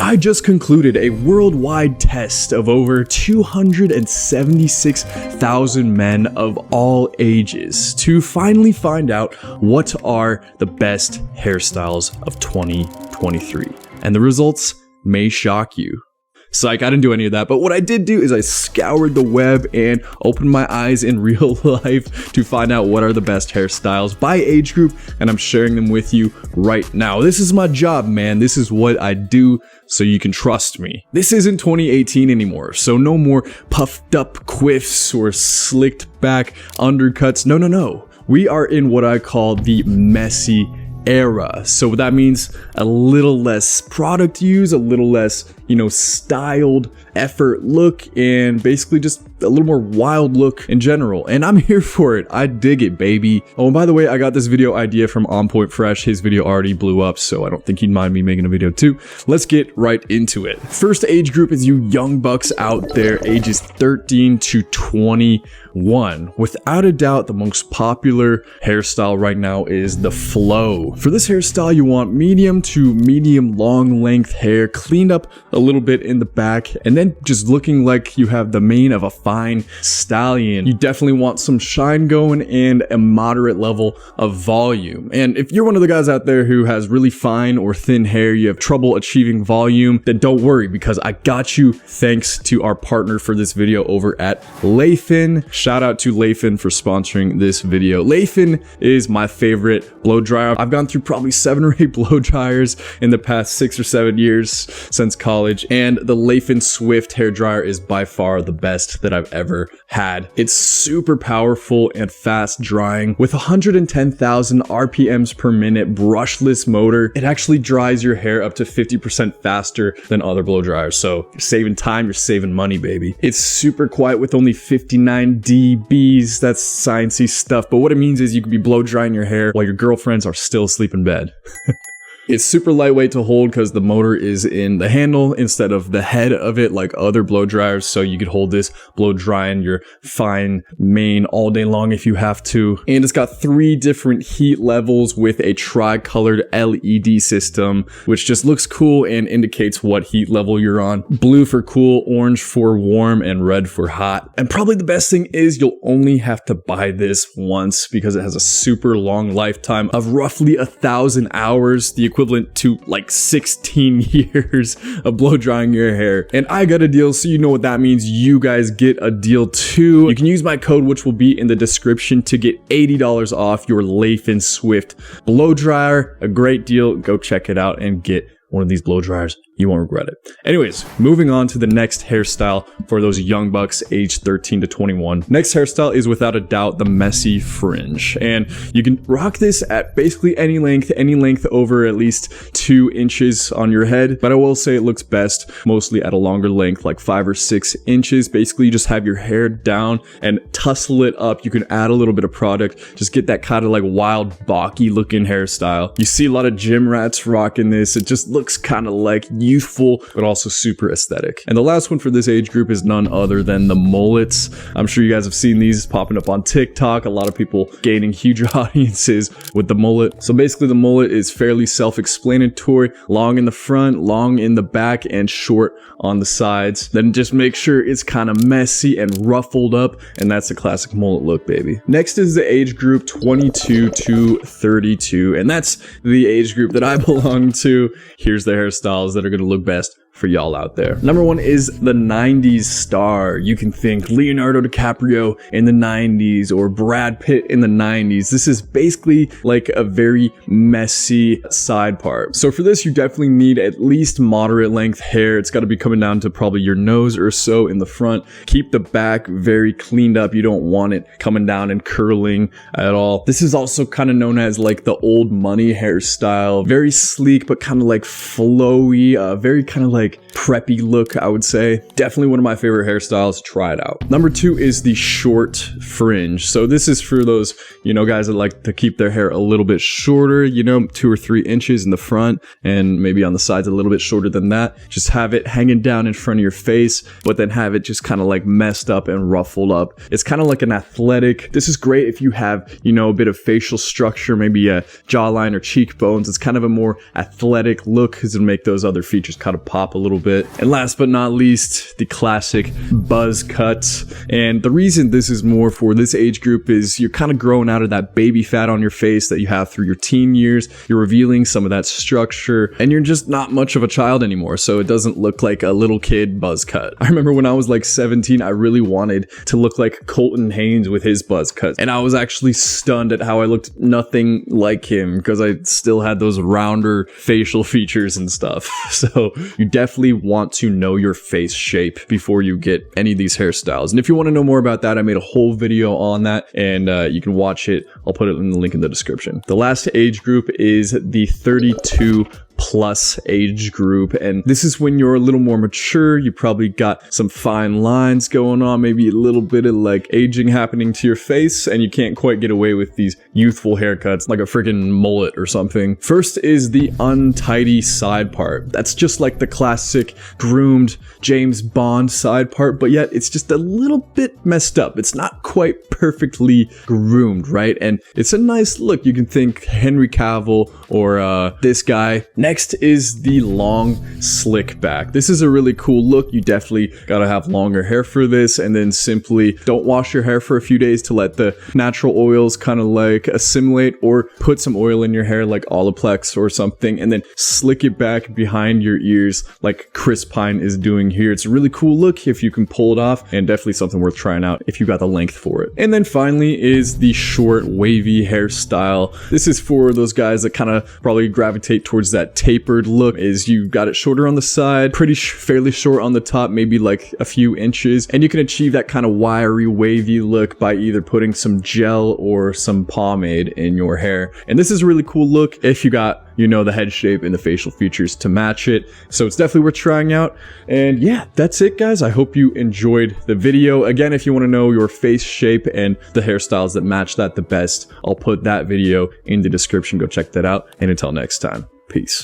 I just concluded a worldwide test of over 276,000 men of all ages to finally find out what are the best hairstyles of 2023. And the results may shock you. Psych, I didn't do any of that, but what I did do is I scoured the web and opened my eyes in real life to find out what are the best hairstyles by age group, and I'm sharing them with you right now. This is my job, man. This is what I do, so you can trust me. This isn't 2018 anymore, so no more puffed up quiffs or slicked back undercuts. No. We are in what I call the messy era. So that means a little less product use, a little less, styled effort look, and basically just a little more wild look in general. And I'm here for it. I dig it, baby. Oh, and by the way, I got this video idea from On Point Fresh. His video already blew up, so I don't think he'd mind me making a video too. Let's get right into it. First age group is you young bucks out there, ages 13 to 21. Without a doubt, the most popular hairstyle right now is the flow. For this hairstyle, you want medium to medium long length hair, cleaned up a little bit in the back, and then just looking like you have the mane of a fine stallion. You definitely want some shine going and a moderate level of volume. And if you're one of the guys out there who has really fine or thin hair, you have trouble achieving volume, then don't worry, because I got you thanks to our partner for this video over at Layfin. Shout out to Layfin for sponsoring this video. Layfin is my favorite blow dryer. I've gone through probably 7 or 8 blow dryers in the past 6 or 7 years since college, and the Layfin Swift hair dryer is by far the best that I've ever had. It's super powerful and fast drying with 110,000 RPMs per minute brushless motor. It actually dries your hair up to 50% faster than other blow dryers. So you're saving time, you're saving money, baby. It's super quiet with only 59 dBs. That's sciencey stuff, but what it means is you can be blow drying your hair while your girlfriends are still asleep in bed. It's super lightweight to hold because the motor is in the handle instead of the head of it like other blow dryers, so you could hold this blow drying your fine mane all day long if you have to. And it's got 3 different heat levels with a tri-colored LED system, which just looks cool and indicates what heat level you're on. Blue for cool, orange for warm, and red for hot. And probably the best thing is you'll only have to buy this once because it has a super long lifetime of roughly 1,000 hours, the equivalent to like 16 years of blow drying your hair. And I got a deal, so you know what that means. You guys get a deal too. You can use my code, which will be in the description, to get $80 off your Layfin Swift blow dryer. A great deal. Go check it out and get one of these blow dryers. You won't regret it. Anyways, moving on to the next hairstyle for those young bucks aged 13 to 21. Next hairstyle is without a doubt the messy fringe. And you can rock this at basically any length over at least 2 inches on your head. But I will say it looks best mostly at a longer length, like 5 or 6 inches. Basically, you just have your hair down and tussle it up. You can add a little bit of product. Just get that kind of like wild, balky looking hairstyle. You see a lot of gym rats rocking this. It just looks kind of like youthful, but also super aesthetic. And the last one for this age group is none other than the mullets. I'm sure you guys have seen these popping up on TikTok. A lot of people gaining huge audiences with the mullet. So basically the mullet is fairly self-explanatory, long in the front, long in the back, and short on the sides. Then just make sure it's kind of messy and ruffled up, and that's a classic mullet look, baby. Next is the age group 22 to 32, and that's the age group that I belong to. Here's the hairstyles that are going to look best for y'all out there. Number 1 is the 90s star. You can think Leonardo DiCaprio in the 90s or Brad Pitt in the 90s. This is basically like a very messy side part. So for this, you definitely need at least moderate length hair. It's got to be coming down to probably your nose or so in the front. Keep the back very cleaned up. You don't want it coming down and curling at all. This is also kind of known as like the old money hairstyle. Very sleek, but kind of like flowy, very kind of like preppy look, I would say. Definitely one of my favorite hairstyles. Try it out. Number 2 is the short fringe. So this is for those, guys that like to keep their hair a little bit shorter, 2 or 3 inches in the front and maybe on the sides a little bit shorter than that. Just have it hanging down in front of your face, but then have it just kind of like messed up and ruffled up. It's kind of like an athletic. This is great if you have, a bit of facial structure, maybe a jawline or cheekbones. It's kind of a more athletic look because it'll make those other features kind of pop top a little bit. And last but not least, the classic buzz cut. And the reason this is more for this age group is you're kind of growing out of that baby fat on your face that you have through your teen years. You're revealing some of that structure, and you're just not much of a child anymore, so it doesn't look like a little kid buzz cut. I remember when I was like 17, I really wanted to look like Colton Haynes with his buzz cut, and I was actually stunned at how I looked nothing like him because I still had those rounder facial features and stuff. So you definitely want to know your face shape before you get any of these hairstyles. And if you want to know more about that, I made a whole video on that, and you can watch it. I'll put it in the link in the description. The last age group is the 32 plus age group, and this is when you're a little more mature. You probably got some fine lines going on, maybe a little bit of like aging happening to your face, and you can't quite get away with these youthful haircuts like a freaking mullet or something. First is the untidy side part. That's just like the classic groomed James Bond side part, but yet it's just a little bit messed up. It's not quite perfectly groomed, right? And it's a nice look. You can think Henry Cavill or this guy. Next is the long slick back. This is a really cool look. You definitely gotta have longer hair for this, and then simply don't wash your hair for a few days to let the natural oils kind of like assimilate, or put some oil in your hair like Olaplex or something, and then slick it back behind your ears like Chris Pine is doing here. It's a really cool look if you can pull it off, and definitely something worth trying out if you got the length for it. And then finally is the short wavy hairstyle. This is for those guys that kind of probably gravitate towards that tapered look. Is you got it shorter on the side, fairly short on the top, maybe like a few inches, and you can achieve that kind of wiry wavy look by either putting some gel or some pomade in your hair. And this is a really cool look if you got, you know, the head shape and the facial features to match it. So it's definitely worth trying out. And yeah, that's it, guys. I hope you enjoyed the video. Again, if you want to know your face shape and the hairstyles that match that the best, I'll put that video in the description. Go check that out. And until next time, peace.